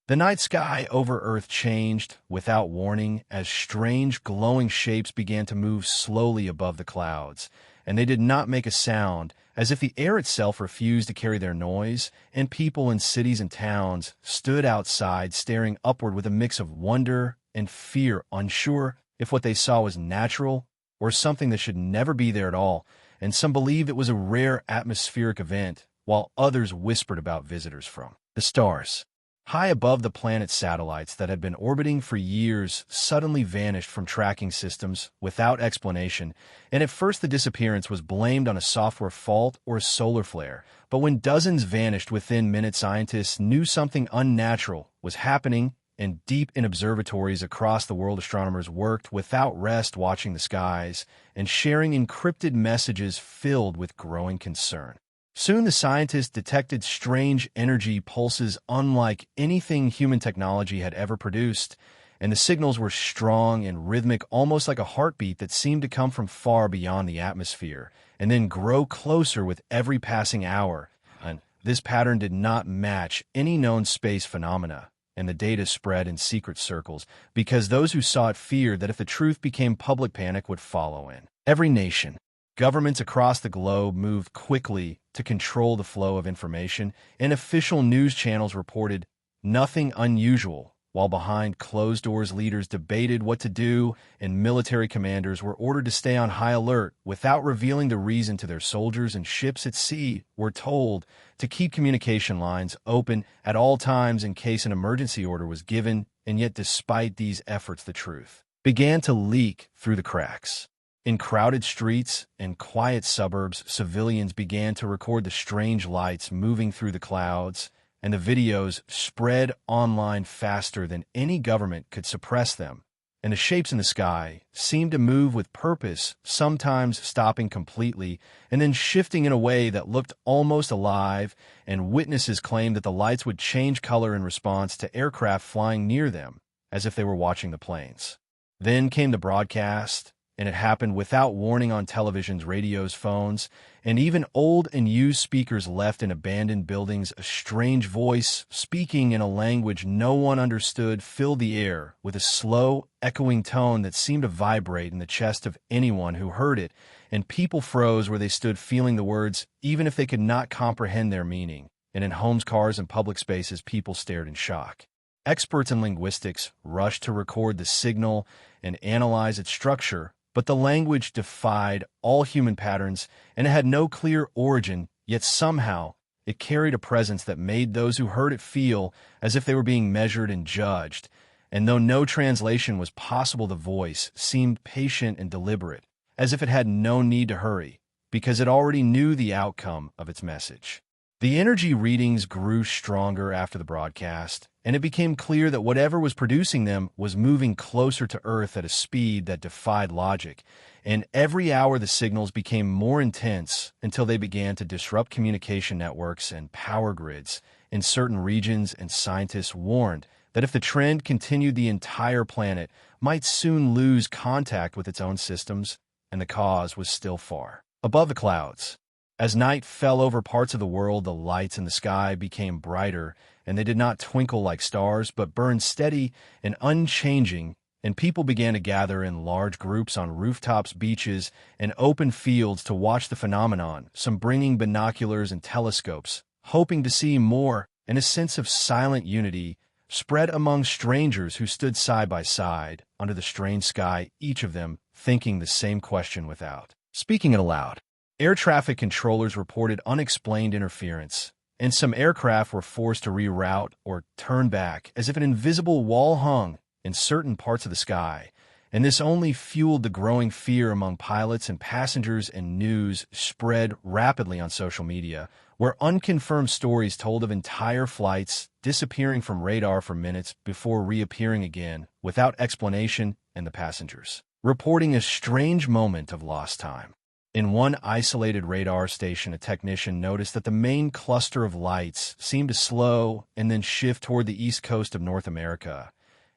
The night sky over Earth changed without warning as strange glowing shapes began to move slowly above the clouds, and they did not make a sound, as if the air itself refused to carry their noise, and people in cities and towns stood outside staring upward with a mix of wonder and fear, unsure if what they saw was natural or something that should never be there at all, and some believed it was a rare atmospheric event, while others whispered about visitors from the stars. High above the planet's satellites that had been orbiting for years suddenly vanished from tracking systems without explanation, and at first the disappearance was blamed on a software fault or a solar flare. But when dozens vanished within minutes, scientists knew something unnatural was happening, and deep in observatories across the world, astronomers worked without rest watching the skies and sharing encrypted messages filled with growing concern. Soon the scientists detected strange energy pulses unlike anything human technology had ever produced, and the signals were strong and rhythmic, almost like a heartbeat that seemed to come from far beyond the atmosphere, and then grow closer with every passing hour. And this pattern did not match any known space phenomena, and the data spread in secret circles, because those who saw it feared that if the truth became public, panic would follow in every nation. Governments across the globe moved quickly to control the flow of information, and official news channels reported nothing unusual, while behind closed doors leaders debated what to do, and military commanders were ordered to stay on high alert without revealing the reason to their soldiers, and ships at sea were told to keep communication lines open at all times in case an emergency order was given. And yet, despite these efforts, the truth began to leak through the cracks. In crowded streets and quiet suburbs, civilians began to record the strange lights moving through the clouds, and the videos spread online faster than any government could suppress them. And the shapes in the sky seemed to move with purpose, sometimes stopping completely and then shifting in a way that looked almost alive, and witnesses claimed that the lights would change color in response to aircraft flying near them, as if they were watching the planes. Then came the broadcast, and it happened without warning on televisions, radios, phones, and even old and used speakers left in abandoned buildings. A strange voice, speaking in a language no one understood, filled the air with a slow, echoing tone that seemed to vibrate in the chest of anyone who heard it, and people froze where they stood, feeling the words, even if they could not comprehend their meaning. And in homes, cars, and public spaces, people stared in shock. Experts in linguistics rushed to record the signal and analyze its structure, but the language defied all human patterns, and it had no clear origin, yet somehow it carried a presence that made those who heard it feel as if they were being measured and judged. And though no translation was possible, the voice seemed patient and deliberate, as if it had no need to hurry, because it already knew the outcome of its message. The energy readings grew stronger after the broadcast, and it became clear that whatever was producing them was moving closer to Earth at a speed that defied logic. And every hour the signals became more intense until they began to disrupt communication networks and power grids in certain regions, and scientists warned that if the trend continued, the entire planet might soon lose contact with its own systems, and the cause was still far above the clouds. As night fell over parts of the world, the lights in the sky became brighter, and they did not twinkle like stars, but burned steady and unchanging, and people began to gather in large groups on rooftops, beaches, and open fields to watch the phenomenon, some bringing binoculars and telescopes, hoping to see more, and a sense of silent unity spread among strangers who stood side by side under the strange sky, each of them thinking the same question without speaking it aloud. Air traffic controllers reported unexplained interference, and some aircraft were forced to reroute or turn back as if an invisible wall hung in certain parts of the sky, and this only fueled the growing fear among pilots and passengers, and news spread rapidly on social media, where unconfirmed stories told of entire flights disappearing from radar for minutes before reappearing again without explanation, and the passengers reporting a strange moment of lost time. In one isolated radar station, a technician noticed that the main cluster of lights seemed to slow and then shift toward the east coast of North America.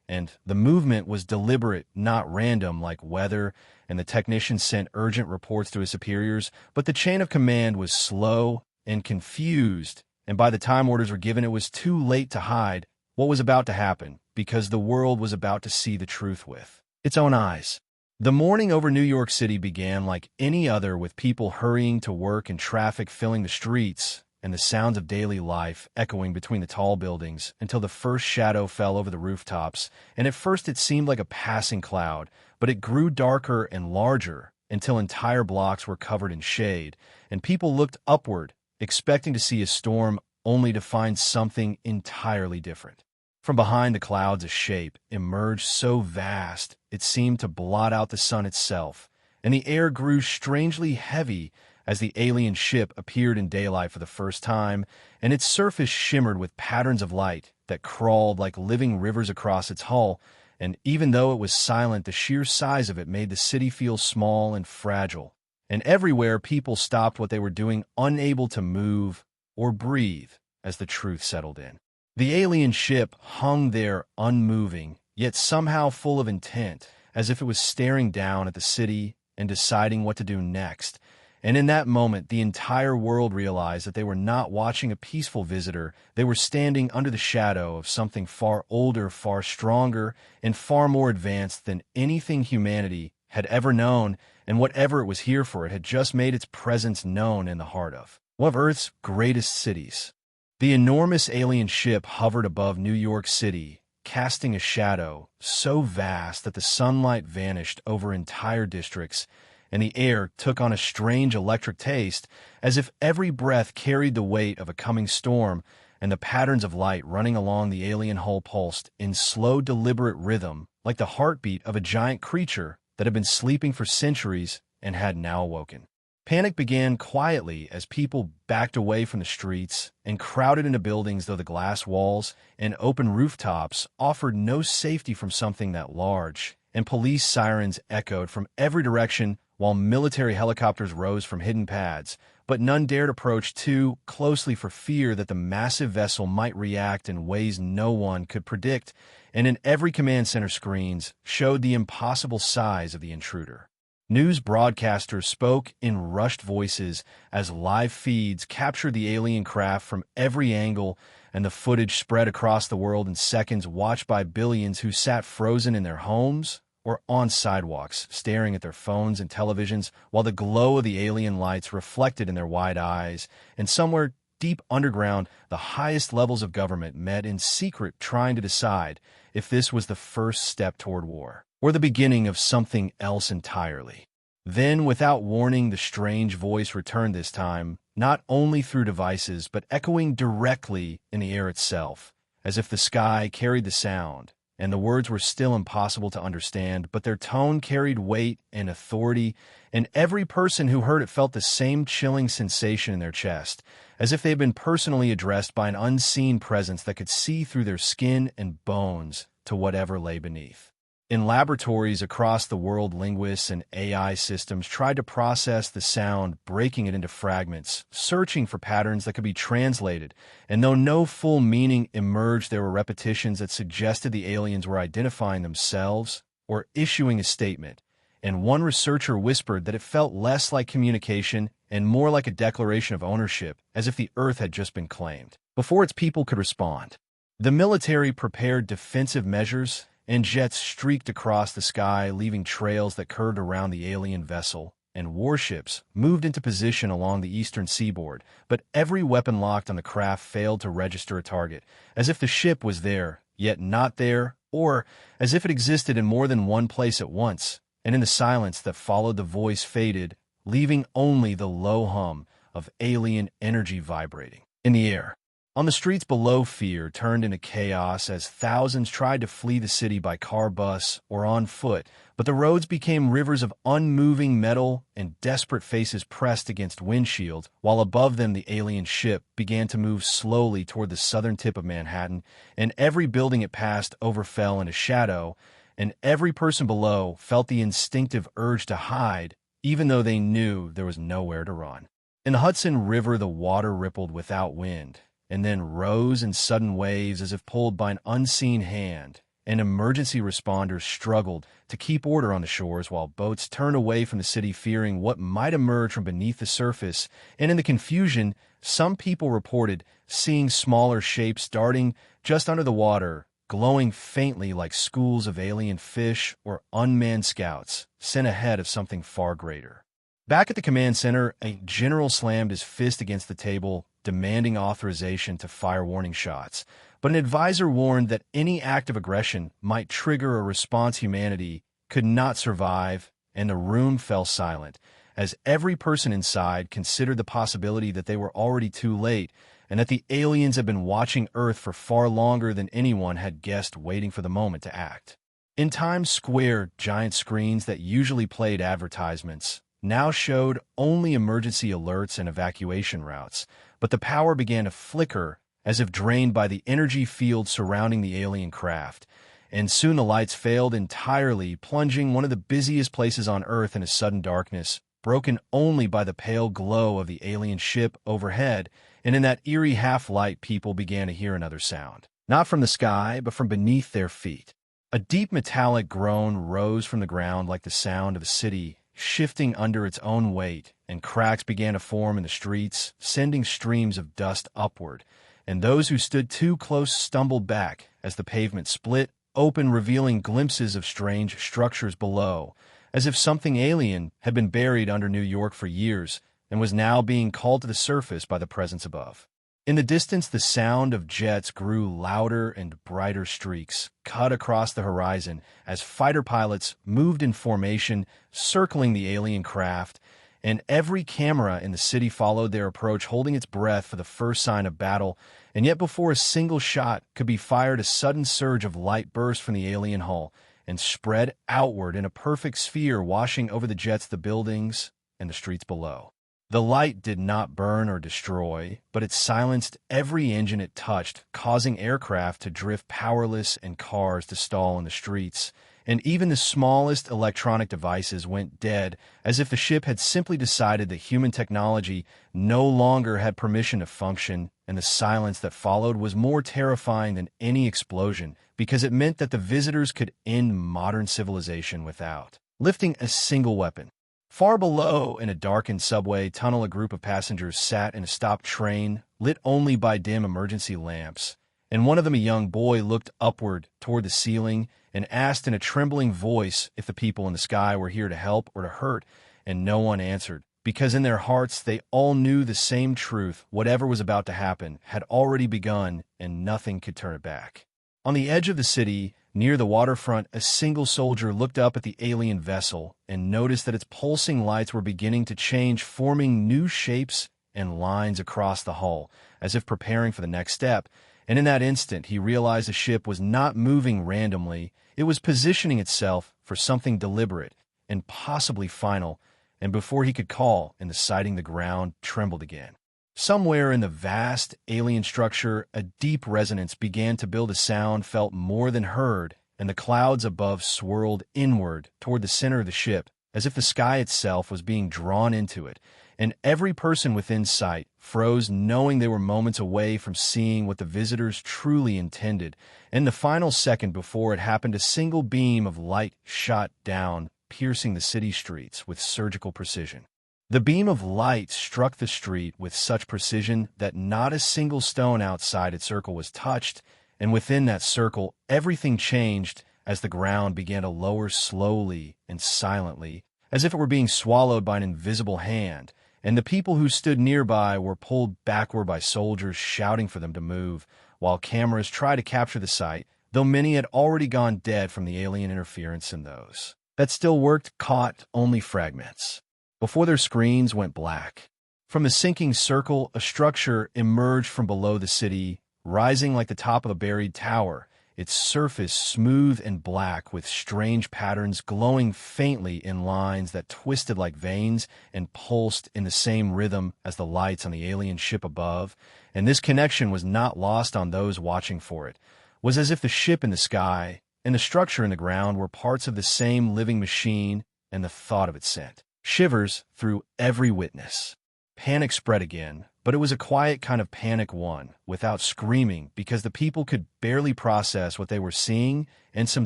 And the movement was deliberate, not random like weather, and the technician sent urgent reports to his superiors, but the chain of command was slow and confused, and by the time orders were given, it was too late to hide. what was about to happen, because the world was about to see the truth with its own eyes. The morning over New York City began like any other, with people hurrying to work and traffic filling the streets, and the sounds of daily life echoing between the tall buildings until the first shadow fell over the rooftops. And at first it seemed like a passing cloud, but it grew darker and larger until entire blocks were covered in shade, and people looked upward, expecting to see a storm, only to find something entirely different. From behind the clouds, a shape emerged so vast it seemed to blot out the sun itself, and the air grew strangely heavy as the alien ship appeared in daylight for the first time, and its surface shimmered with patterns of light that crawled like living rivers across its hull. And even though it was silent, the sheer size of it made the city feel small and fragile. And everywhere, people stopped what they were doing, unable to move or breathe as the truth settled in. The alien ship hung there unmoving, yet somehow full of intent, as if it was staring down at the city and deciding what to do next. And in that moment, the entire world realized that they were not watching a peaceful visitor. They were standing under the shadow of something far older, far stronger, and far more advanced than anything humanity had ever known, and whatever it was here for, it had just made its presence known in the heart of one of Earth's greatest cities. The enormous alien ship hovered above New York City, casting a shadow so vast that the sunlight vanished over entire districts, and the air took on a strange electric taste, as if every breath carried the weight of a coming storm, and the patterns of light running along the alien hull pulsed in slow, deliberate rhythm, like the heartbeat of a giant creature that had been sleeping for centuries and had now awoken. Panic began quietly as people backed away from the streets and crowded into buildings, though the glass walls and open rooftops offered no safety from something that large, and police sirens echoed from every direction while military helicopters rose from hidden pads, but none dared approach too closely for fear that the massive vessel might react in ways no one could predict, and in every command center screens showed the impossible size of the intruder. News broadcasters spoke in rushed voices as live feeds captured the alien craft from every angle, and the footage spread across the world in seconds, watched by billions who sat frozen in their homes or on sidewalks, staring at their phones and televisions, while the glow of the alien lights reflected in their wide eyes. And somewhere deep underground, the highest levels of government met in secret, trying to decide if this was the first step toward war, or the beginning of something else entirely. Then, without warning, the strange voice returned, this time not only through devices, but echoing directly in the air itself, as if the sky carried the sound, and the words were still impossible to understand, but their tone carried weight and authority, and every person who heard it felt the same chilling sensation in their chest, as if they had been personally addressed by an unseen presence that could see through their skin and bones to whatever lay beneath. In laboratories across the world, linguists and AI systems tried to process the sound, breaking it into fragments, searching for patterns that could be translated, and though no full meaning emerged, there were repetitions that suggested the aliens were identifying themselves or issuing a statement, and one researcher whispered that it felt less like communication and more like a declaration of ownership, as if the Earth had just been claimed, before its people could respond. The military prepared defensive measures, and jets streaked across the sky, leaving trails that curved around the alien vessel, and warships moved into position along the eastern seaboard, but every weapon locked on the craft failed to register a target, as if the ship was there, yet not there, or as if it existed in more than one place at once, and in the silence that followed, the voice faded, leaving only the low hum of alien energy vibrating in the air. On the streets below, fear turned into chaos as thousands tried to flee the city by car, bus, or on foot, but the roads became rivers of unmoving metal, and desperate faces pressed against windshields, while above them the alien ship began to move slowly toward the southern tip of Manhattan, and every building it passed overfell into shadow, and every person below felt the instinctive urge to hide, even though they knew there was nowhere to run. In the Hudson River, the water rippled without wind, and then rose in sudden waves as if pulled by an unseen hand, and emergency responders struggled to keep order on the shores while boats turned away from the city fearing what might emerge from beneath the surface. And in the confusion, some people reported seeing smaller shapes darting just under the water, glowing faintly like schools of alien fish or unmanned scouts sent ahead of something far greater. Back at the command center, a general slammed his fist against the table, demanding authorization to fire warning shots. But an advisor warned that any act of aggression might trigger a response humanity could not survive, and the room fell silent, as every person inside considered the possibility that they were already too late, and that the aliens had been watching Earth for far longer than anyone had guessed, waiting for the moment to act. In Times Square, giant screens that usually played advertisements now showed only emergency alerts and evacuation routes, but the power began to flicker as if drained by the energy field surrounding the alien craft, and soon the lights failed entirely, plunging one of the busiest places on Earth in a sudden darkness, broken only by the pale glow of the alien ship overhead. And in that eerie half-light, people began to hear another sound, not from the sky, but from beneath their feet. A deep metallic groan rose from the ground like the sound of a city shifting under its own weight, and cracks began to form in the streets, sending streams of dust upward, and those who stood too close stumbled back as the pavement split open, revealing glimpses of strange structures below, as if something alien had been buried under New York for years and was now being called to the surface by the presence above. In the distance, the sound of jets grew louder, and brighter streaks cut across the horizon as fighter pilots moved in formation, circling the alien craft, and every camera in the city followed their approach, holding its breath for the first sign of battle. And yet before a single shot could be fired, a sudden surge of light burst from the alien hull and spread outward in a perfect sphere, washing over the jets, the buildings, and the streets below. The light did not burn or destroy, but it silenced every engine it touched, causing aircraft to drift powerless and cars to stall in the streets. And even the smallest electronic devices went dead, as if the ship had simply decided that human technology no longer had permission to function, and the silence that followed was more terrifying than any explosion, because it meant that the visitors could end modern civilization without lifting a single weapon. Far below, in a darkened subway tunnel, a group of passengers sat in a stopped train, lit only by dim emergency lamps, and one of them, a young boy, looked upward toward the ceiling and asked in a trembling voice if the people in the sky were here to help or to hurt, and no one answered, because in their hearts they all knew the same truth: whatever was about to happen had already begun, and nothing could turn it back. On the edge of the city, near the waterfront, a single soldier looked up at the alien vessel and noticed that its pulsing lights were beginning to change, forming new shapes and lines across the hull, as if preparing for the next step. And in that instant, he realized the ship was not moving randomly. It was positioning itself for something deliberate and possibly final. And before he could call, and the sighting, the ground trembled again. Somewhere in the vast alien structure, a deep resonance began to build, a sound felt more than heard, and the clouds above swirled inward toward the center of the ship, as if the sky itself was being drawn into it, and every person within sight froze, knowing they were moments away from seeing what the visitors truly intended. In the final second before it happened, a single beam of light shot down, piercing the city streets with surgical precision. The beam of light struck the street with such precision that not a single stone outside its circle was touched, and within that circle everything changed as the ground began to lower slowly and silently, as if it were being swallowed by an invisible hand, and the people who stood nearby were pulled backward by soldiers shouting for them to move, while cameras tried to capture the sight, though many had already gone dead from the alien interference, and those that still worked caught only fragments before their screens went black. From the sinking circle, a structure emerged from below the city, rising like the top of a buried tower, its surface smooth and black with strange patterns glowing faintly in lines that twisted like veins and pulsed in the same rhythm as the lights on the alien ship above. And this connection was not lost on those watching for it. Was as if the ship in the sky and the structure in the ground were parts of the same living machine, and the thought of it sent shivers through every witness. Panic spread again, But it was a quiet kind of panic one, without screaming, because the people could barely process what they were seeing, and some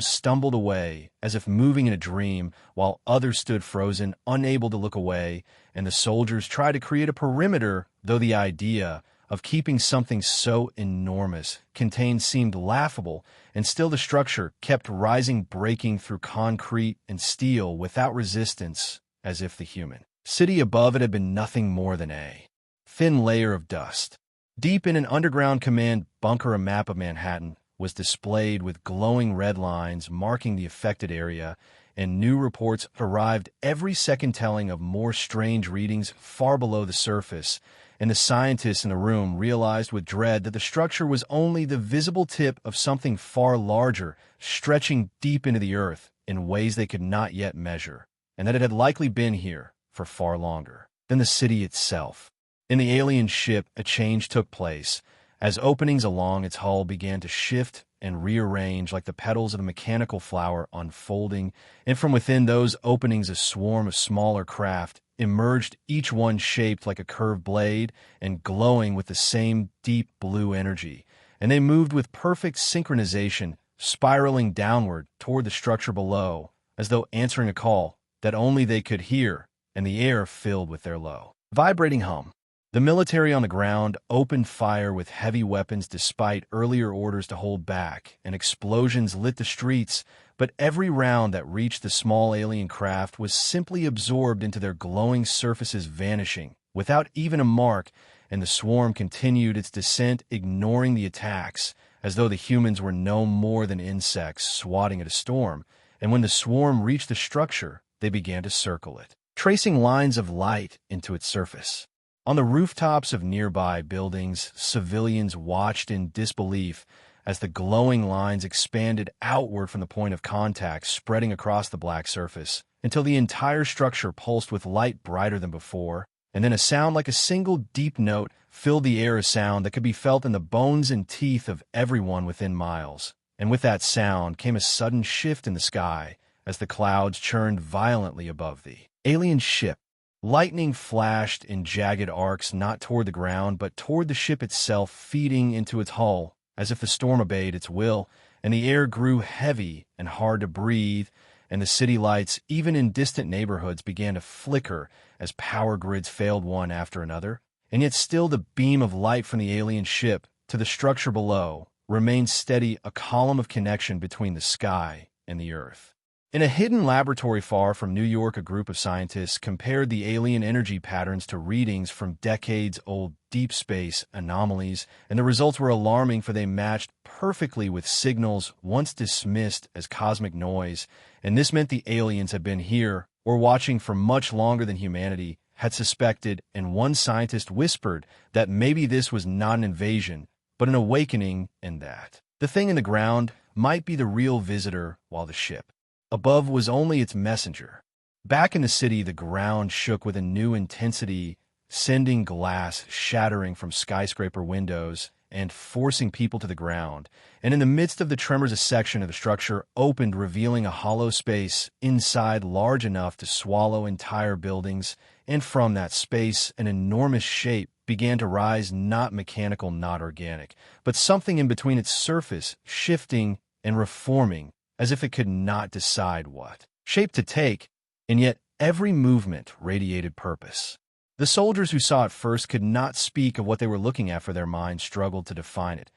stumbled away, as if moving in a dream, while others stood frozen, unable to look away, and the soldiers tried to create a perimeter, though the idea of keeping something so enormous contained seemed laughable, and still the structure kept rising, breaking through concrete and steel without resistance, as if the human city above it had been nothing more than a thin layer of dust. Deep in an underground command bunker, a map of Manhattan was displayed with glowing red lines marking the affected area, and new reports arrived every second telling of more strange readings far below the surface, and the scientists in the room realized with dread that the structure was only the visible tip of something far larger, stretching deep into the earth in ways they could not yet measure, and that it had likely been here for far longer than the city itself. In the alien ship, a change took place, as openings along its hull began to shift and rearrange like the petals of a mechanical flower unfolding, and from within those openings a swarm of smaller craft emerged, each one shaped like a curved blade and glowing with the same deep blue energy, and they moved with perfect synchronization, spiraling downward toward the structure below, as though answering a call that only they could hear, and the air filled with their low, vibrating hum. The military on the ground opened fire with heavy weapons despite earlier orders to hold back, and explosions lit the streets, but every round that reached the small alien craft was simply absorbed into their glowing surfaces, vanishing without even a mark, and the swarm continued its descent, ignoring the attacks, as though the humans were no more than insects swatting at a storm. And when the swarm reached the structure, they began to circle it, tracing lines of light into its surface. On the rooftops of nearby buildings, civilians watched in disbelief as the glowing lines expanded outward from the point of contact, spreading across the black surface, until the entire structure pulsed with light brighter than before, and then a sound like a single deep note filled the air, a sound that could be felt in the bones and teeth of everyone within miles. And with that sound came a sudden shift in the sky, as the clouds churned violently above the alien ship. Lightning flashed in jagged arcs not toward the ground, but toward the ship itself, feeding into its hull, as if the storm obeyed its will, and the air grew heavy and hard to breathe, and the city lights, even in distant neighborhoods, began to flicker as power grids failed one after another. And yet still the beam of light from the alien ship to the structure below remained steady, a column of connection between the sky and the earth. In a hidden laboratory far from New York, a group of scientists compared the alien energy patterns to readings from decades-old deep space anomalies, and the results were alarming, for they matched perfectly with signals once dismissed as cosmic noise, and this meant the aliens had been here or watching for much longer than humanity had suspected, and one scientist whispered that maybe this was not an invasion, but an awakening, and that the thing in the ground might be the real visitor, while the ship above was only its messenger. Back in the city, the ground shook with a new intensity, sending glass shattering from skyscraper windows and forcing people to the ground. And in the midst of the tremors, a section of the structure opened, revealing a hollow space inside large enough to swallow entire buildings, and from that space an enormous shape began to rise, not mechanical, not organic, but something in between its surface, shifting and reforming, as if it could not decide what shape to take, and yet every movement radiated purpose. The soldiers who saw it first could not speak of what they were looking at, for their minds struggled to define it,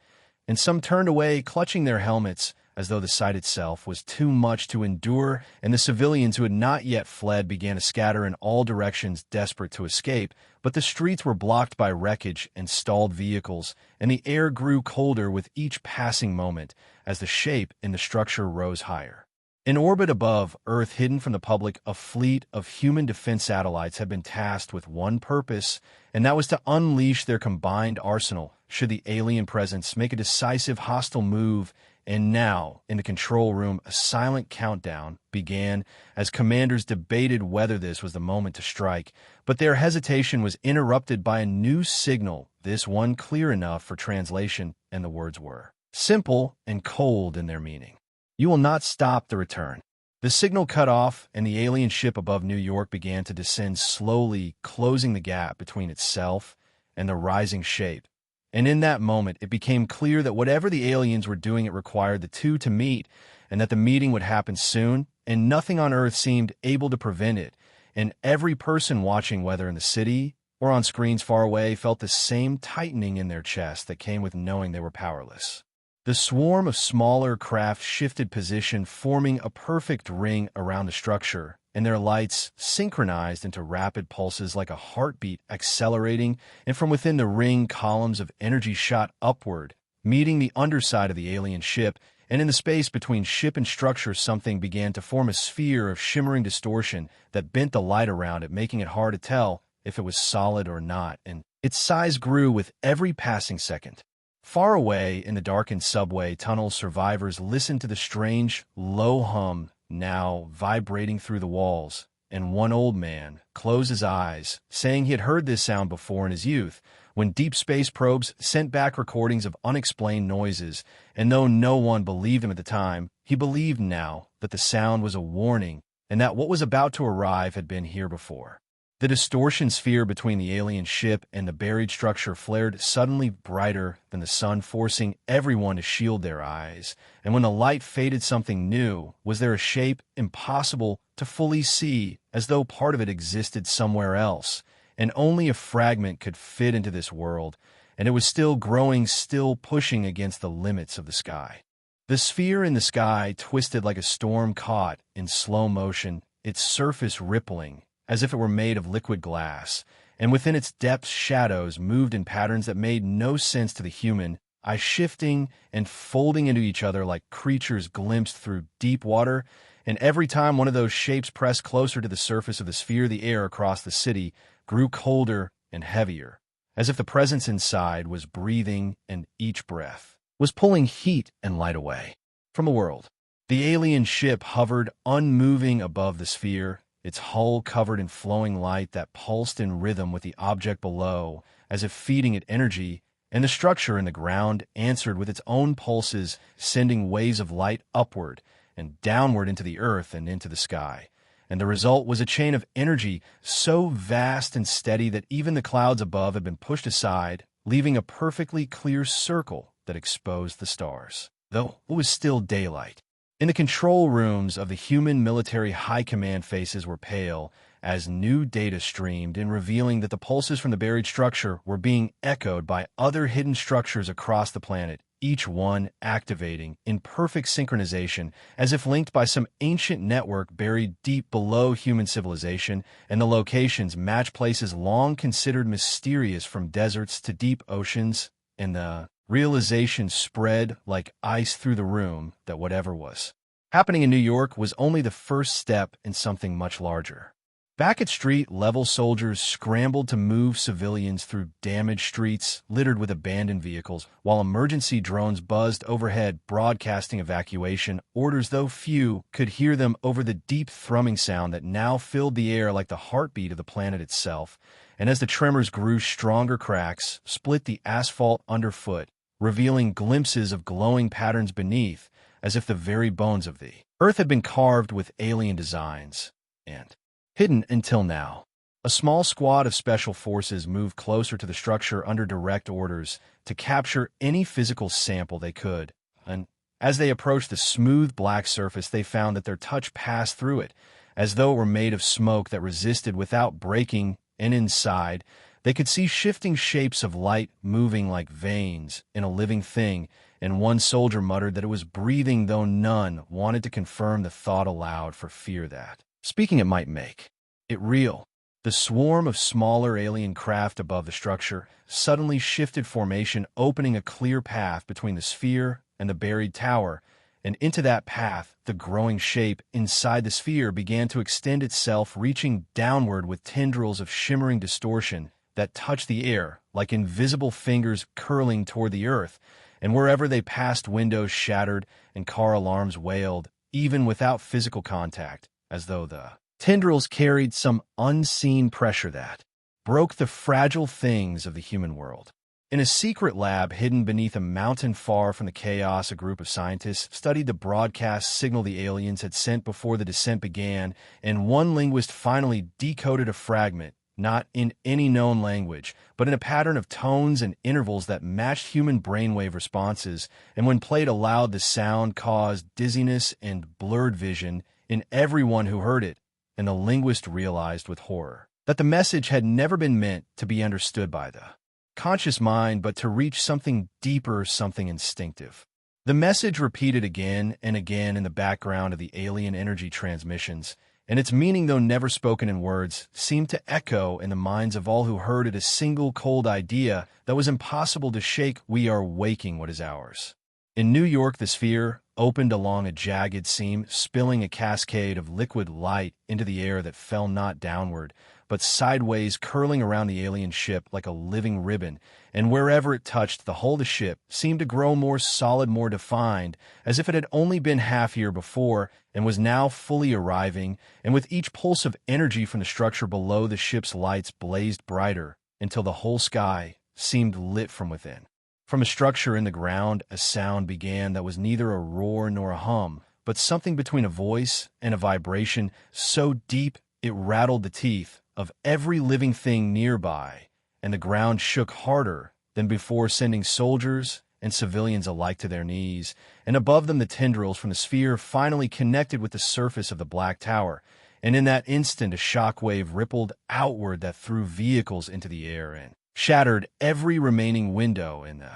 and some turned away, clutching their helmets, as though the sight itself was too much to endure, and the civilians who had not yet fled began to scatter in all directions, desperate to escape, but the streets were blocked by wreckage and stalled vehicles, and the air grew colder with each passing moment, as the shape in the structure rose higher. In orbit above Earth, hidden from the public, a fleet of human defense satellites had been tasked with one purpose, and that was to unleash their combined arsenal should the alien presence make a decisive hostile move. And now, in the control room, a silent countdown began as commanders debated whether this was the moment to strike, but their hesitation was interrupted by a new signal, this one clear enough for translation, and the words were simple and cold in their meaning. You will not stop the return. The signal cut off, and the alien ship above New York began to descend slowly, closing the gap between itself and the rising shape. And in that moment, it became clear that whatever the aliens were doing, it required the two to meet, and that the meeting would happen soon, and nothing on Earth seemed able to prevent it. And every person watching, whether in the city or on screens far away, felt the same tightening in their chest that came with knowing they were powerless. The swarm of smaller craft shifted position, forming a perfect ring around the structure, and their lights synchronized into rapid pulses like a heartbeat accelerating, and from within the ring, columns of energy shot upward, meeting the underside of the alien ship, and in the space between ship and structure, something began to form a sphere of shimmering distortion that bent the light around it, making it hard to tell if it was solid or not, and its size grew with every passing second. Far away in the darkened subway tunnel, survivors listened to the strange, low hum now vibrating through the walls, and one old man closed his eyes, saying he had heard this sound before in his youth, when deep space probes sent back recordings of unexplained noises, and though no one believed him at the time, he believed now that the sound was a warning, and that what was about to arrive had been here before. The distortion sphere between the alien ship and the buried structure flared suddenly brighter than the sun, forcing everyone to shield their eyes. And when the light faded, something new. Was there a shape impossible to fully see, as though part of it existed somewhere else, and only a fragment could fit into this world, and it was still growing, still pushing against the limits of the sky. The sphere in the sky twisted like a storm caught in slow motion, its surface rippling, as if it were made of liquid glass, and within its depths shadows moved in patterns that made no sense to the human eye, shifting and folding into each other like creatures glimpsed through deep water, and every time one of those shapes pressed closer to the surface of the sphere, the air across the city grew colder and heavier, as if the presence inside was breathing, and each breath was pulling heat and light away from the world. The alien ship hovered unmoving above the sphere, its hull covered in flowing light that pulsed in rhythm with the object below, as if feeding it energy, and the structure in the ground answered with its own pulses, sending waves of light upward and downward into the earth and into the sky. And the result was a chain of energy so vast and steady that even the clouds above had been pushed aside, leaving a perfectly clear circle that exposed the stars, though it was still daylight. In the control rooms of the human military high command, faces were pale as new data streamed in, revealing that the pulses from the buried structure were being echoed by other hidden structures across the planet, each one activating in perfect synchronization, as if linked by some ancient network buried deep below human civilization, and the locations match places long considered mysterious, from deserts to deep oceans, and the realization spread like ice through the room that whatever was happening in New York was only the first step in something much larger. Back at street level, soldiers scrambled to move civilians through damaged streets littered with abandoned vehicles, while emergency drones buzzed overhead, broadcasting evacuation orders, though few could hear them over the deep thrumming sound that now filled the air like the heartbeat of the planet itself. And as the tremors grew, stronger cracks split the asphalt underfoot, revealing glimpses of glowing patterns beneath, as if the very bones of the earth had been carved with alien designs. And hidden until now, a small squad of special forces moved closer to the structure under direct orders to capture any physical sample they could. And as they approached the smooth black surface, they found that their touch passed through it, as though it were made of smoke that resisted without breaking, and inside, they could see shifting shapes of light moving like veins in a living thing, and one soldier muttered that it was breathing, though none wanted to confirm the thought aloud for fear that, speaking it, might make it real. The swarm of smaller alien craft above the structure suddenly shifted formation, opening a clear path between the sphere and the buried tower, and into that path, the growing shape inside the sphere began to extend itself, reaching downward with tendrils of shimmering distortion that touched the air like invisible fingers curling toward the earth, and wherever they passed, windows shattered and car alarms wailed, even without physical contact, as though the tendrils carried some unseen pressure that broke the fragile things of the human world. In a secret lab hidden beneath a mountain far from the chaos, a group of scientists studied the broadcast signal the aliens had sent before the descent began, and one linguist finally decoded a fragment, not in any known language, but in a pattern of tones and intervals that matched human brainwave responses, and when played aloud, the sound caused dizziness and blurred vision in everyone who heard it, and the linguist realized with horror that the message had never been meant to be understood by the conscious mind, but to reach something deeper, something instinctive. The message repeated again and again in the background of the alien energy transmissions, and its meaning, though never spoken in words, seemed to echo in the minds of all who heard it, a single cold idea that was impossible to shake: we are waking what is ours. In New York, the sphere opened along a jagged seam, spilling a cascade of liquid light into the air that fell not downward, but sideways, curling around the alien ship like a living ribbon, and wherever it touched, the whole of the ship seemed to grow more solid, more defined, as if it had only been half here before and was now fully arriving, and with each pulse of energy from the structure below, the ship's lights blazed brighter until the whole sky seemed lit from within. From a structure in the ground, a sound began that was neither a roar nor a hum, but something between a voice and a vibration so deep it rattled the teeth of every living thing nearby, and the ground shook harder than before, sending soldiers and civilians alike to their knees, and above them the tendrils from the sphere finally connected with the surface of the Black Tower, and in that instant a shock wave rippled outward that threw vehicles into the air and shattered every remaining window in the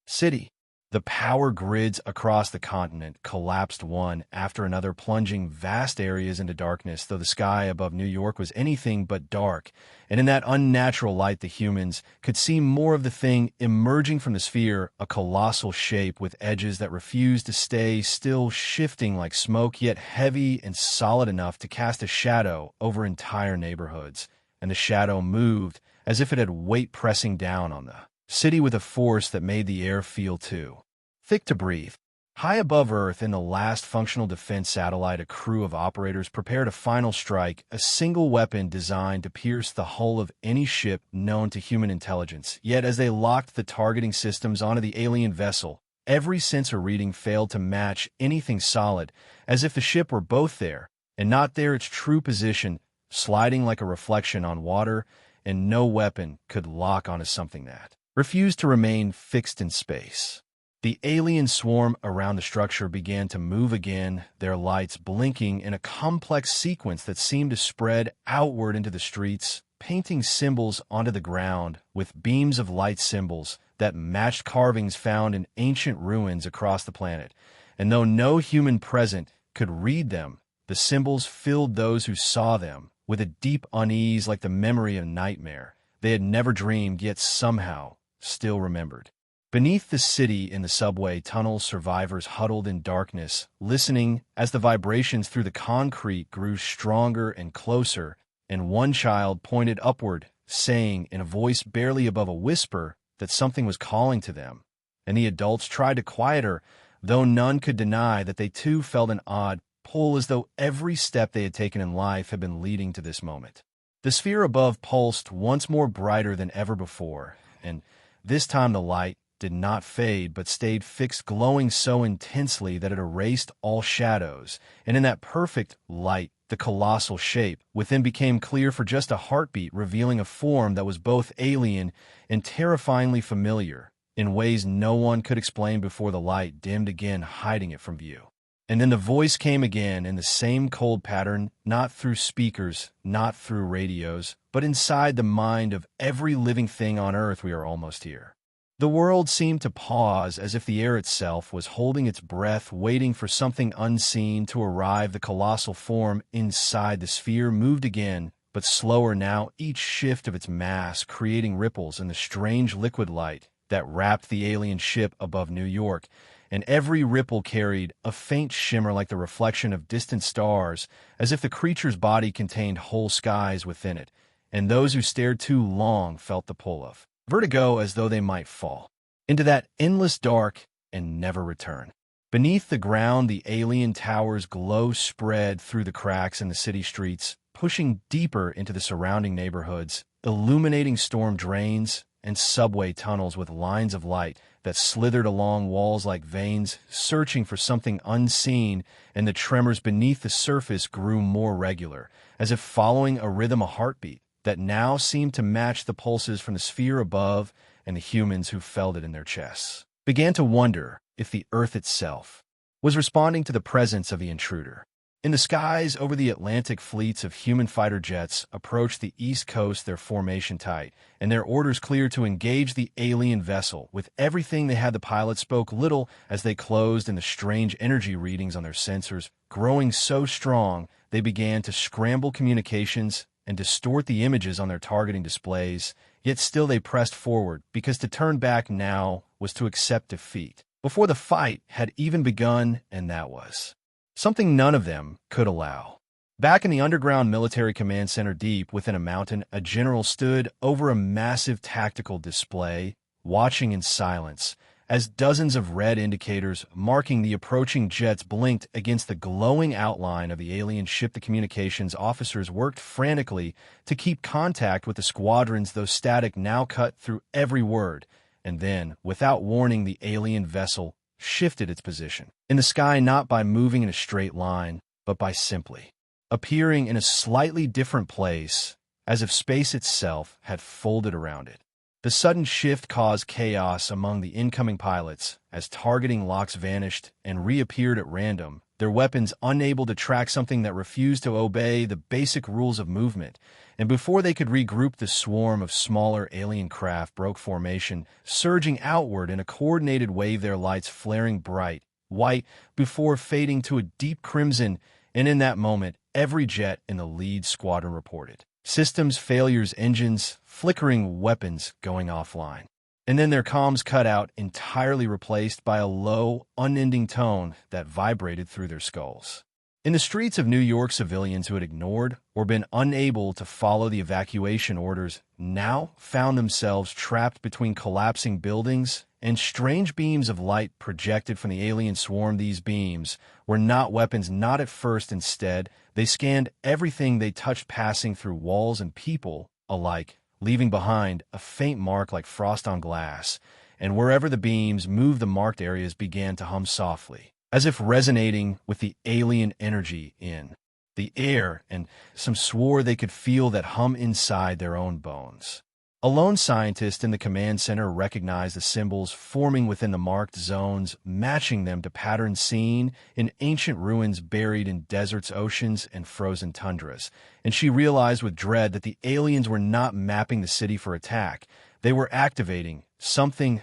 city. The power grids across the continent collapsed one after another, plunging vast areas into darkness, though the sky above New York was anything but dark, and in that unnatural light the humans could see more of the thing emerging from the sphere, a colossal shape with edges that refused to stay still, shifting like smoke, yet heavy and solid enough to cast a shadow over entire neighborhoods, and the shadow moved as if it had weight pressing down on the city with a force that made the air feel too thick to breathe. High above Earth, in the last functional defense satellite, a crew of operators prepared a final strike, a single weapon designed to pierce the hull of any ship known to human intelligence. Yet as they locked the targeting systems onto the alien vessel, every sensor reading failed to match anything solid, as if the ship were both there and not there, its true position sliding like a reflection on water, and no weapon could lock onto something that refused to remain fixed in space. The alien swarm around the structure began to move again, their lights blinking in a complex sequence that seemed to spread outward into the streets, painting symbols onto the ground with beams of light, symbols that matched carvings found in ancient ruins across the planet. And though no human present could read them, the symbols filled those who saw them with a deep unease, like the memory of a nightmare they had never dreamed, yet somehow still remembered. Beneath the city, in the subway tunnels, survivors huddled in darkness, listening as the vibrations through the concrete grew stronger and closer, and one child pointed upward, saying in a voice barely above a whisper that something was calling to them, and the adults tried to quiet her, though none could deny that they too felt an odd pull, as though every step they had taken in life had been leading to this moment. The sphere above pulsed once more, brighter than ever before, and this time the light did not fade, but stayed fixed, glowing so intensely that it erased all shadows, and in that perfect light, the colossal shape within became clear for just a heartbeat, revealing a form that was both alien and terrifyingly familiar, in ways no one could explain before the light dimmed again, hiding it from view. And then the voice came again in the same cold pattern, not through speakers, not through radios, but inside the mind of every living thing on Earth: we are almost here. The world seemed to pause, as if the air itself was holding its breath, waiting for something unseen to arrive. The colossal form inside the sphere moved again, but slower now, each shift of its mass creating ripples in the strange liquid light that wrapped the alien ship above New York, and every ripple carried a faint shimmer like the reflection of distant stars, as if the creature's body contained whole skies within it, and those who stared too long felt the pull of vertigo, as though they might fall into that endless dark and never return. Beneath the ground, the alien tower's glow spread through the cracks in the city streets, pushing deeper into the surrounding neighborhoods, illuminating storm drains and subway tunnels with lines of light that slithered along walls like veins, searching for something unseen, and the tremors beneath the surface grew more regular, as if following a rhythm, a heartbeat, that now seemed to match the pulses from the sphere above, and the humans who felt it in their chests began to wonder if the Earth itself was responding to the presence of the intruder. In the skies over the Atlantic, fleets of human fighter jets approached the east coast, their formation tight, and their orders clear to engage the alien vessel. With everything they had, the pilots spoke little as they closed, and the strange energy readings on their sensors growing so strong they began to scramble communications and distort the images on their targeting displays. Yet still they pressed forward, because to turn back now was to accept defeat before the fight had even begun, and that was something none of them could allow. Back in the underground military command center deep within a mountain, a general stood over a massive tactical display, watching in silence as dozens of red indicators marking the approaching jets blinked against the glowing outline of the alien ship. The communications officers worked frantically to keep contact with the squadrons, though static now cut through every word. And then, without warning, the alien vessel shifted its position in the sky, not by moving in a straight line, but by simply appearing in a slightly different place, as if space itself had folded around it. The sudden shift caused chaos among the incoming pilots as targeting locks vanished and reappeared at random, their weapons unable to track something that refused to obey the basic rules of movement. And before they could regroup, the swarm of smaller alien craft broke formation, surging outward in a coordinated wave, their lights flaring bright white before fading to a deep crimson. And in that moment, every jet in the lead squadron reported systems failures, engines flickering, weapons going offline. And then their comms cut out, entirely replaced by a low, unending tone that vibrated through their skulls. In the streets of New York, civilians who had ignored or been unable to follow the evacuation orders now found themselves trapped between collapsing buildings and strange beams of light projected from the alien swarm. These beams were not weapons, not at first. Instead, they scanned everything they touched, passing through walls and people alike, leaving behind a faint mark like frost on glass. And wherever the beams moved, the marked areas began to hum softly, as if resonating with the alien energy in the air, and some swore they could feel that hum inside their own bones. A lone scientist in the command center recognized the symbols forming within the marked zones, matching them to patterns seen in ancient ruins buried in deserts, oceans, and frozen tundras. And she realized with dread that the aliens were not mapping the city for attack. They were activating something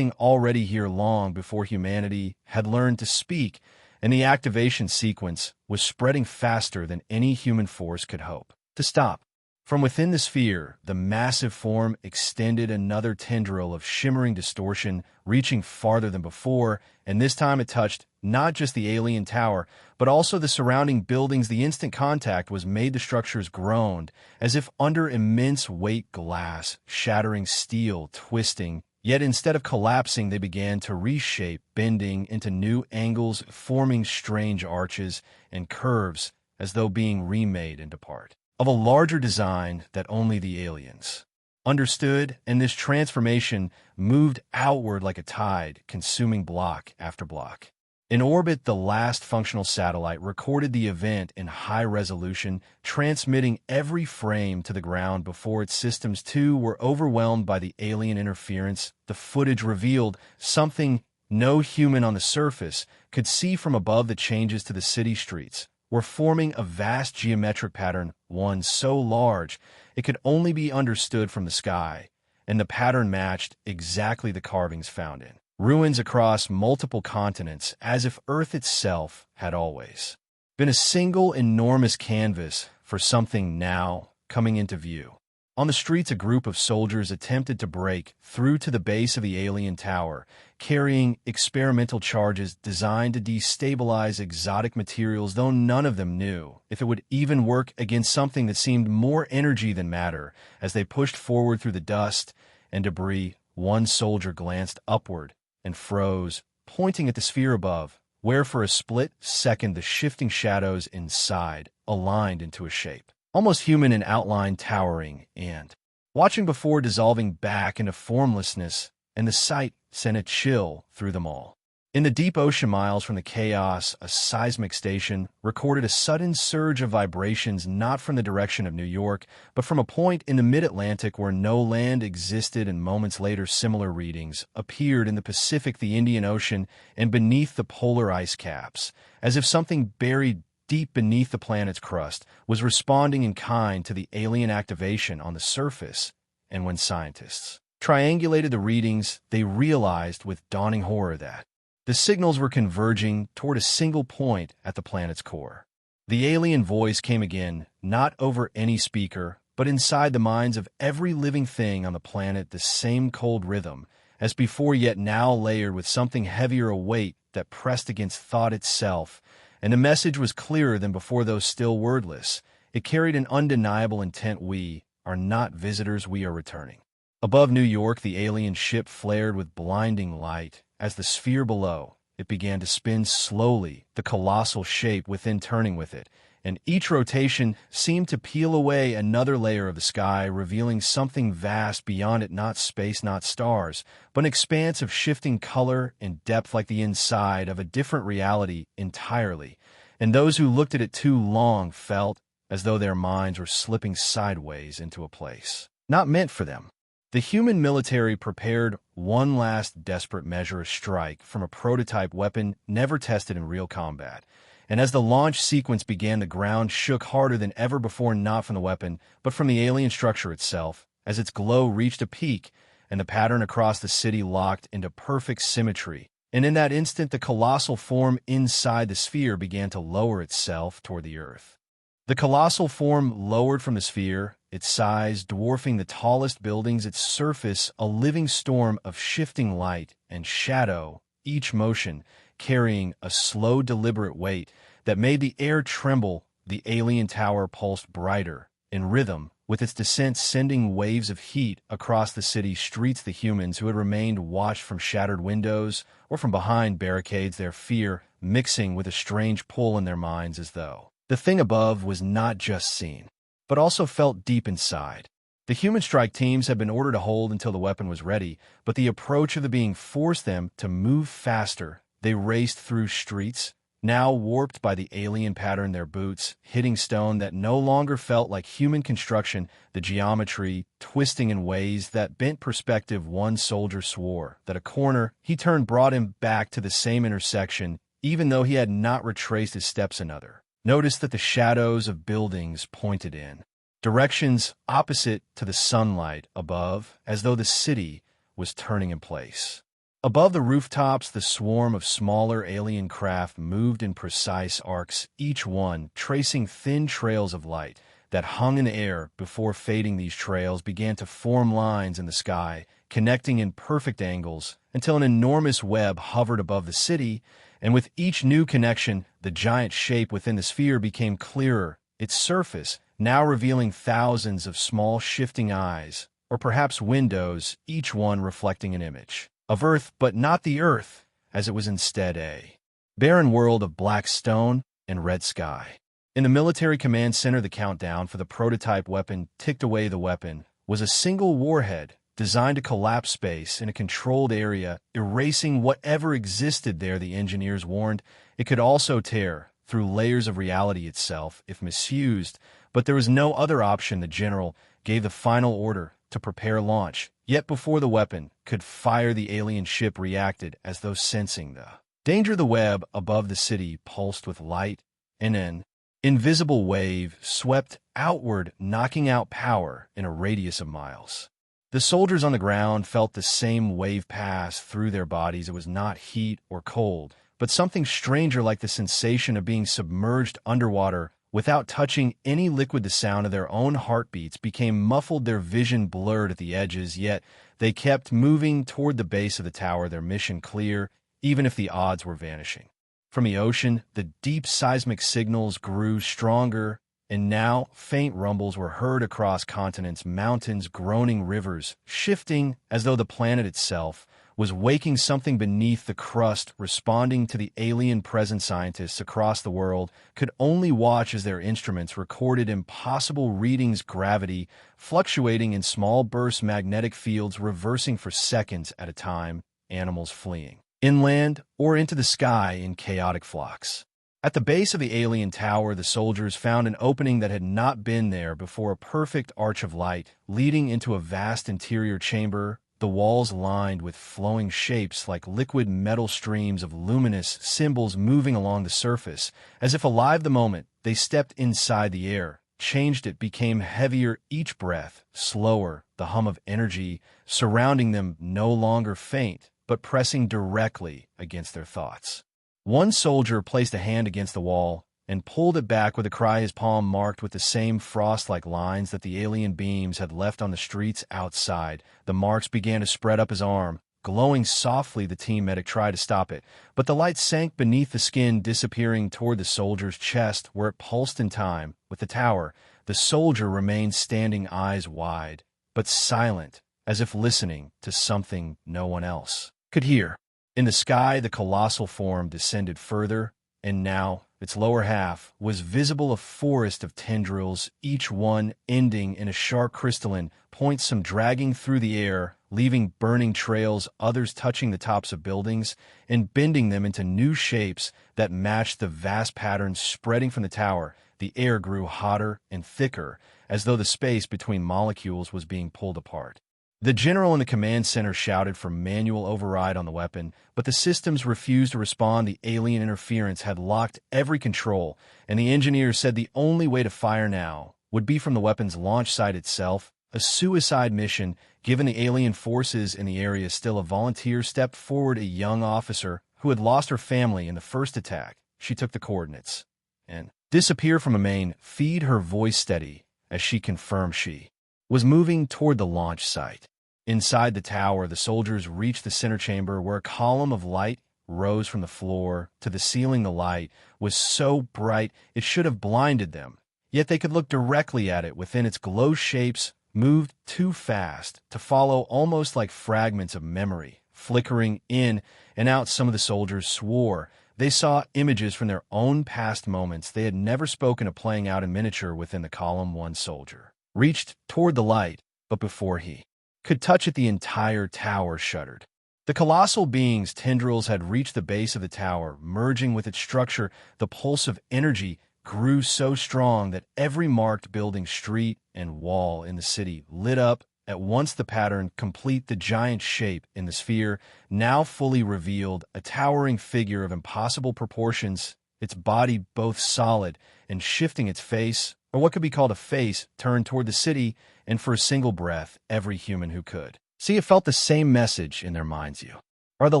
already here long before humanity had learned to speak, and the activation sequence was spreading faster than any human force could hope to stop. From within the sphere, the massive form extended another tendril of shimmering distortion, reaching farther than before, and this time it touched not just the alien tower, but also the surrounding buildings. The instant contact was made, the structures groaned, as if under immense weight, glass, shattering steel, twisting. Yet instead of collapsing, they began to reshape, bending into new angles, forming strange arches and curves, as though being remade into part of a larger design that only the aliens understood. And this transformation moved outward like a tide, consuming block after block. In orbit, the last functional satellite recorded the event in high resolution, transmitting every frame to the ground before its systems too were overwhelmed by the alien interference. The footage revealed something no human on the surface could see from above. The changes to the city streets were forming a vast geometric pattern, one so large it could only be understood from the sky, and the pattern matched exactly the carvings found in ruins across multiple continents, as if Earth itself had always been a single enormous canvas for something now coming into view. On the streets, a group of soldiers attempted to break through to the base of the alien tower, carrying experimental charges designed to destabilize exotic materials, though none of them knew if it would even work against something that seemed more energy than matter. As they pushed forward through the dust and debris, one soldier glanced upward and froze, pointing at the sphere above, where for a split second the shifting shadows inside aligned into a shape almost human in outline, towering and watching before dissolving back into formlessness, and the sight sent a chill through them all. In the deep ocean miles from the chaos, a seismic station recorded a sudden surge of vibrations not from the direction of New York, but from a point in the mid-Atlantic where no land existed, and moments later similar readings appeared in the Pacific, the Indian Ocean, and beneath the polar ice caps, as if something buried deep beneath the planet's crust was responding in kind to the alien activation on the surface. And when scientists triangulated the readings, they realized with dawning horror that the signals were converging toward a single point at the planet's core. The alien voice came again, not over any speaker, but inside the minds of every living thing on the planet, the same cold rhythm as before, yet now layered with something heavier, a weight that pressed against thought itself. And the message was clearer than before, though still wordless. It carried an undeniable intent: we are not visitors, we are returning. Above New York, the alien ship flared with blinding light. As the sphere below, it began to spin slowly, the colossal shape within turning with it, and each rotation seemed to peel away another layer of the sky, revealing something vast beyond it, not space, not stars, but an expanse of shifting color and depth, like the inside of a different reality entirely. And those who looked at it too long felt as though their minds were slipping sideways into a place not meant for them. The human military prepared one last desperate measure, a strike from a prototype weapon never tested in real combat. And as the launch sequence began, the ground shook harder than ever before, not from the weapon, but from the alien structure itself, as its glow reached a peak, and the pattern across the city locked into perfect symmetry. And in that instant, the colossal form inside the sphere began to lower itself toward the earth. The colossal form lowered from the sphere, its size dwarfing the tallest buildings, its surface a living storm of shifting light and shadow, each motion carrying a slow, deliberate weight that made the air tremble. The alien tower pulsed brighter, in rhythm, with its descent sending waves of heat across the city streets. The humans who had remained watched from shattered windows or from behind barricades, their fear mixing with a strange pull in their minds, as though the thing above was not just seen, but also felt deep inside. The human strike teams had been ordered to hold until the weapon was ready, but the approach of the being forced them to move faster. They raced through streets, now warped by the alien pattern, their boots hitting stone that no longer felt like human construction, the geometry twisting in ways that bent perspective. One soldier swore that a corner he turned brought him back to the same intersection, even though he had not retraced his steps. Another noticed that the shadows of buildings pointed in directions opposite to the sunlight above, as though the city was turning in place. Above the rooftops, the swarm of smaller alien craft moved in precise arcs, each one tracing thin trails of light that hung in the air before fading. These trails began to form lines in the sky, connecting in perfect angles until an enormous web hovered above the city. And with each new connection, the giant shape within the sphere became clearer, its surface now revealing thousands of small shifting eyes, or perhaps windows, each one reflecting an image of Earth, but not the Earth, as it was instead a barren world of black stone and red sky. In the military command center, the countdown for the prototype weapon ticked away. The weapon was a single warhead designed to collapse space in a controlled area, erasing whatever existed there. The engineers warned it could also tear through layers of reality itself if misused, but there was no other option. The general gave the final order to prepare launch. Yet before the weapon could fire, the alien ship reacted as though sensing the danger. The web above the city pulsed with light, and an invisible wave swept outward, knocking out power in a radius of miles. The soldiers on the ground felt the same wave pass through their bodies. It was not heat or cold, but something stranger, like the sensation of being submerged underwater without touching any liquid. The sound of their own heartbeats became muffled, their vision blurred at the edges, yet they kept moving toward the base of the tower, their mission clear, even if the odds were vanishing. From the ocean, the deep seismic signals grew stronger, and now faint rumbles were heard across continents, mountains groaning, rivers shifting, as though the planet itself was waking, something beneath the crust responding to the alien presence. Scientists across the world could only watch as their instruments recorded impossible readings, gravity fluctuating in small bursts, magnetic fields reversing for seconds at a time, animals fleeing inland or into the sky in chaotic flocks. At the base of the alien tower, the soldiers found an opening that had not been there before, a perfect arch of light leading into a vast interior chamber, the walls lined with flowing shapes like liquid metal streams of luminous symbols moving along the surface. As if alive the moment they stepped inside, the air changed. It became heavier each breath, slower, the hum of energy surrounding them no longer faint, but pressing directly against their thoughts. One soldier placed a hand against the wall and pulled it back with a cry, his palm marked with the same frost-like lines that the alien beams had left on the streets outside. The marks began to spread up his arm, glowing softly. The team medic tried to stop it, but the light sank beneath the skin, disappearing toward the soldier's chest, where it pulsed in time with the tower. The soldier remained standing, eyes wide, but silent, as if listening to something no one else could hear. In the sky, the colossal form descended further, and now its lower half was visible, a forest of tendrils, each one ending in a sharp crystalline point, some dragging through the air, leaving burning trails, others touching the tops of buildings and bending them into new shapes that matched the vast patterns spreading from the tower. The air grew hotter and thicker, as though the space between molecules was being pulled apart. The general in the command center shouted for manual override on the weapon, but the systems refused to respond. The alien interference had locked every control, and the engineers said the only way to fire now would be from the weapon's launch site itself, a suicide mission given the alien forces in the area. Still, a volunteer stepped forward, a young officer who had lost her family in the first attack. She took the coordinates and disappeared from a main feed, her voice steady as she confirmed she was moving toward the launch site. Inside the tower, the soldiers reached the center chamber, where a column of light rose from the floor to the ceiling. The light was so bright it should have blinded them, yet they could look directly at it. Within, its glow shapes moved too fast to follow, almost like fragments of memory, flickering in and out. Some of the soldiers swore they saw images from their own past moments they had never spoken of playing out in miniature within the column. One soldier reached toward the light, but before he could touch it, the entire tower shuddered. The colossal being's tendrils had reached the base of the tower, merging with its structure. The pulse of energy grew so strong that every marked building, street, and wall in the city lit up at once. The pattern complete, the giant shape in the sphere now fully revealed, a towering figure of impossible proportions, its body both solid and shifting. Its face, or what could be called a face, turned toward the city, and for a single breath, every human who could see it felt the same message in their minds: you are the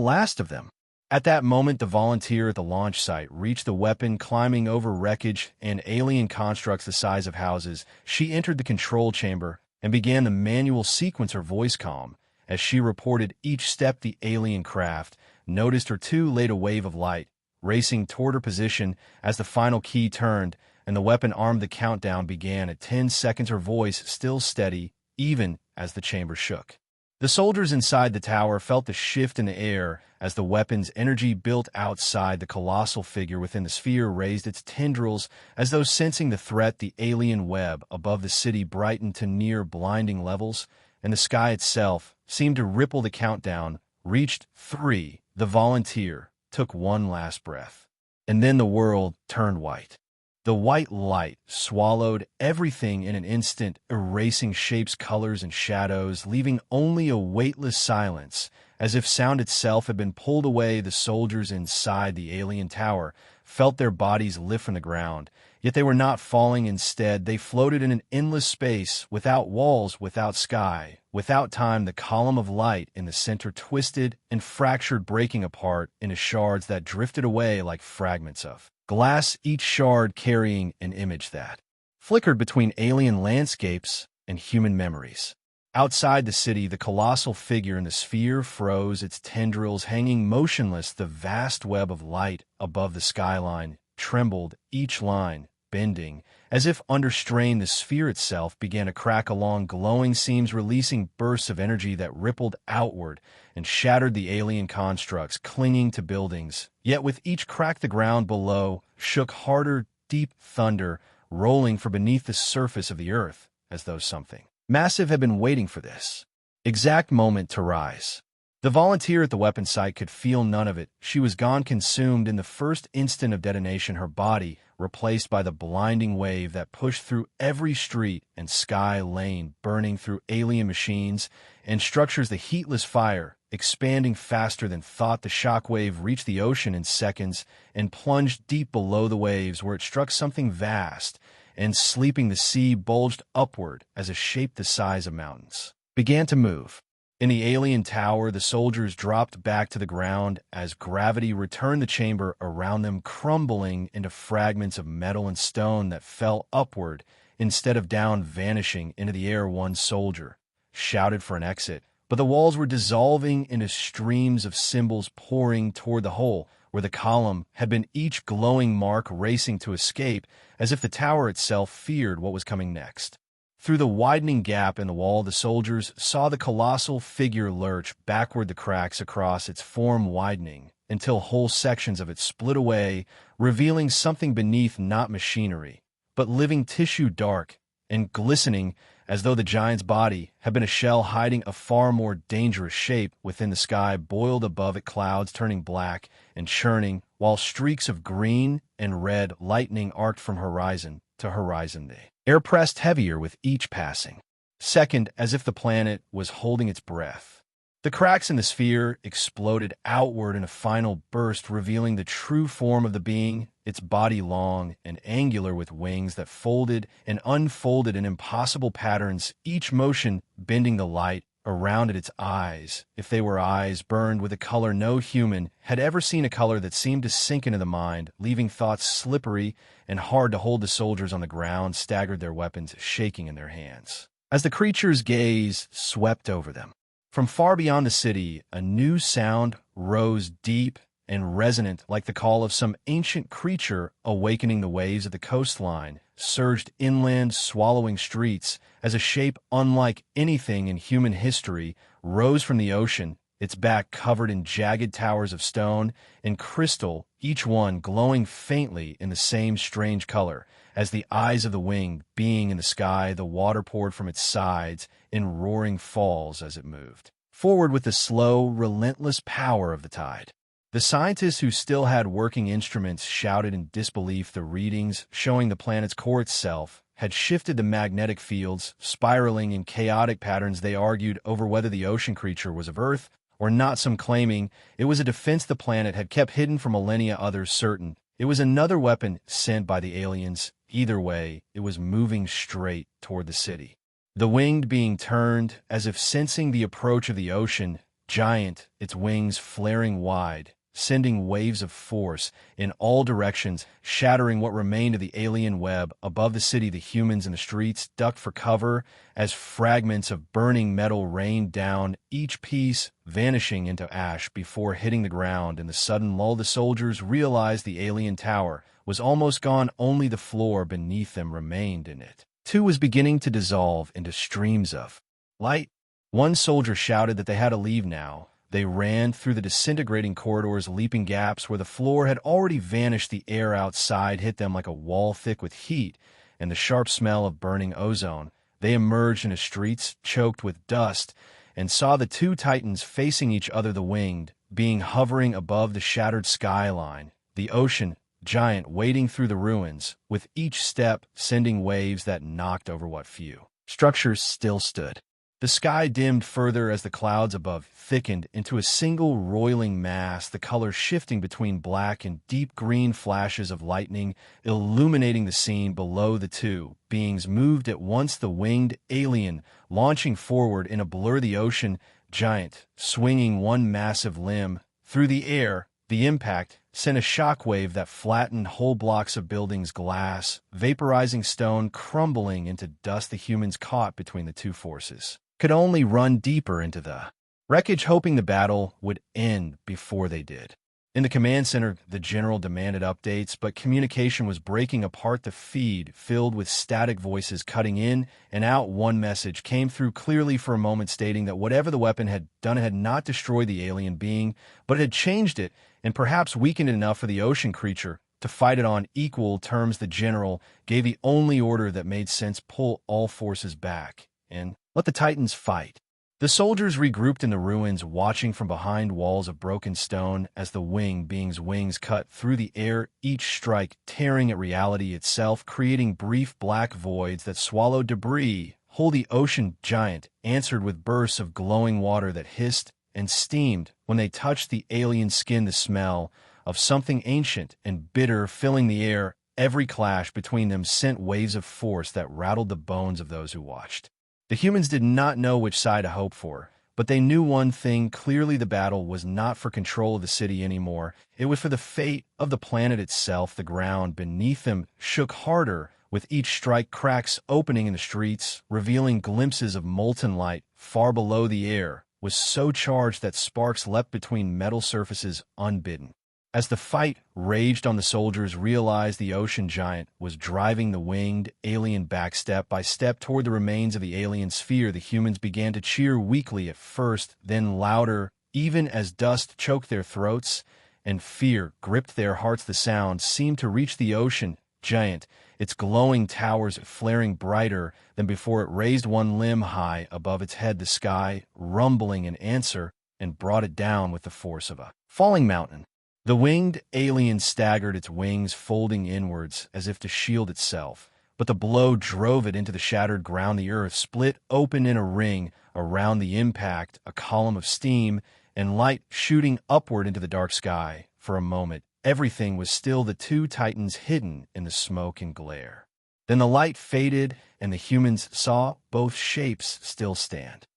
last of them. At that moment, the volunteer at the launch site reached the weapon, climbing over wreckage and alien constructs the size of houses. She entered the control chamber and began the manual sequence, her voice calm as she reported each step. The alien craft noticed her too, laid a wave of light racing toward her position as the final key turned and the weapon armed. The countdown began at 10 seconds, her voice still steady even as the chamber shook. The soldiers inside the tower felt the shift in the air as the weapon's energy built outside. The colossal figure within the sphere raised its tendrils as though sensing the threat. The alien web above the city brightened to near blinding levels, and the sky itself seemed to ripple. The countdown reached 3. The volunteer took one last breath, and then the world turned white. The white light swallowed everything in an instant, erasing shapes, colors, and shadows, leaving only a weightless silence, as if sound itself had been pulled away. The soldiers inside the alien tower felt their bodies lift from the ground, yet they were not falling. Instead, they floated in an endless space, without walls, without sky, without time. The column of light in the center twisted and fractured, breaking apart into shards that drifted away like fragments of glass, each shard carrying an image that flickered between alien landscapes and human memories. Outside the city, the colossal figure in the sphere froze, its tendrils hanging motionless. The vast web of light above the skyline trembled, each line bending as if under strain. The sphere itself began to crack along glowing seams, releasing bursts of energy that rippled outward and shattered the alien constructs clinging to buildings. Yet with each crack, the ground below shook harder, deep thunder rolling from beneath the surface of the earth, as though something massive had been waiting for this exact moment to rise. The volunteer at the weapon site could feel none of it. She was gone, consumed in the first instant of detonation, her body replaced by the blinding wave that pushed through every street and sky lane, burning through alien machines and structures. The heatless fire, expanding faster than thought, the shockwave reached the ocean in seconds and plunged deep below the waves, where it struck something vast and sleeping. The sea bulged upward as a shape the size of mountains began to move. In the alien tower, the soldiers dropped back to the ground as gravity returned the chamber around them, crumbling into fragments of metal and stone that fell upward instead of down, vanishing into the air. One soldier shouted for an exit, but the walls were dissolving into streams of symbols pouring toward the hole where the column had been, each glowing mark racing to escape, as if the tower itself feared what was coming next. Through the widening gap in the wall, the soldiers saw the colossal figure lurch backward, the cracks across its form widening until whole sections of it split away, revealing something beneath, not machinery, but living tissue, dark and glistening, as though the giant's body had been a shell hiding a far more dangerous shape within. The sky boiled above it, clouds turning black and churning, while streaks of green and red lightning arced from horizon to horizon. The air pressed heavier with each passing second, as if the planet was holding its breath. The cracks in the sphere exploded outward in a final burst, revealing the true form of the being, its body long and angular with wings that folded and unfolded in impossible patterns, each motion bending the light around it. Its eyes, if they were eyes, burned with a color no human had ever seen, a color that seemed to sink into the mind, leaving thoughts slippery and hard to hold. The soldiers on the ground staggered, their weapons shaking in their hands, as the creature's gaze swept over them. From far beyond the city, a new sound rose, deep and resonant, like the call of some ancient creature awakening. The waves of the coastline surged inland, swallowing streets, as a shape unlike anything in human history rose from the ocean, its back covered in jagged towers of stone and crystal, each one glowing faintly in the same strange color as the eyes of the winged being in the sky. The water poured from its sides in roaring falls as it moved forward with the slow, relentless power of the tide. The scientists, who still had working instruments, shouted in disbelief. The readings showing the planet's core itself had shifted, the magnetic fields spiraling in chaotic patterns. They argued over whether the ocean creature was of Earth or not, some claiming it was a defense the planet had kept hidden for millennia, others certain it was another weapon sent by the aliens. Either way, it was moving straight toward the city. The winged being turned, as if sensing the approach of the ocean giant, its wings flaring wide, sending waves of force in all directions, shattering what remained of the alien web above the city. The humans in the streets ducked for cover as fragments of burning metal rained down, each piece vanishing into ash before hitting the ground. In the sudden lull, the soldiers realized the alien tower was almost gone. Only the floor beneath them remained in it. Too was beginning to dissolve into streams of light. One soldier shouted that they had to leave now. They ran through the disintegrating corridors, leaping gaps where the floor had already vanished. The air outside hit them like a wall thick with heat and the sharp smell of burning ozone. They emerged into streets choked with dust and saw the two titans facing each other, the winged being hovering above the shattered skyline, the ocean giant wading through the ruins, with each step sending waves that knocked over what few structures still stood. The sky dimmed further as the clouds above thickened into a single roiling mass, the colors shifting between black and deep green, flashes of lightning illuminating the scene below. The two beings moved at once, the winged alien launching forward in a blur, the ocean giant swinging one massive limb through the air. The impact sent a shockwave that flattened whole blocks of buildings, glass, vaporizing stone, crumbling into dust. The humans caught between the two forces could only run deeper into the wreckage, hoping the battle would end before they did. In the command center, the general demanded updates, but communication was breaking apart. The feed filled with static voices cutting in and out. One message came through clearly for a moment, stating that whatever the weapon had done had not destroyed the alien being, but it had changed it and perhaps weakened it enough for the ocean creature to fight it on equal terms. The general gave the only order that made sense: pull all forces back and let the Titans fight. The soldiers regrouped in the ruins, watching from behind walls of broken stone as the winged being's wings cut through the air, each strike tearing at reality itself, creating brief black voids that swallowed debris. The ocean giant answered with bursts of glowing water that hissed and steamed when they touched the alien skin, the smell of something ancient and bitter filling the air. Every clash between them sent waves of force that rattled the bones of those who watched. The humans did not know which side to hope for, but they knew one thing clearly: the battle was not for control of the city anymore. It was for the fate of the planet itself. The ground beneath them shook harder with each strike, cracks opening in the streets, revealing glimpses of molten light. Far below, the air was so charged that sparks leapt between metal surfaces unbidden. As the fight raged on, the soldiers realized the ocean giant was driving the winged alien back step by step toward the remains of the alien sphere. The humans began to cheer weakly at first, then louder, even as dust choked their throats and fear gripped their hearts. The sound seemed to reach the ocean giant, its glowing towers flaring brighter than before. It raised one limb high above its head, the sky rumbling in answer, and brought it down with the force of a falling mountain. The winged alien staggered, its wings folding inwards as if to shield itself, but the blow drove it into the shattered ground. The earth split open in a ring around the impact, a column of steam and light shooting upward into the dark sky. For a moment, everything was still, the two titans hidden in the smoke and glare. Then the light faded, and the humans saw both shapes still stand.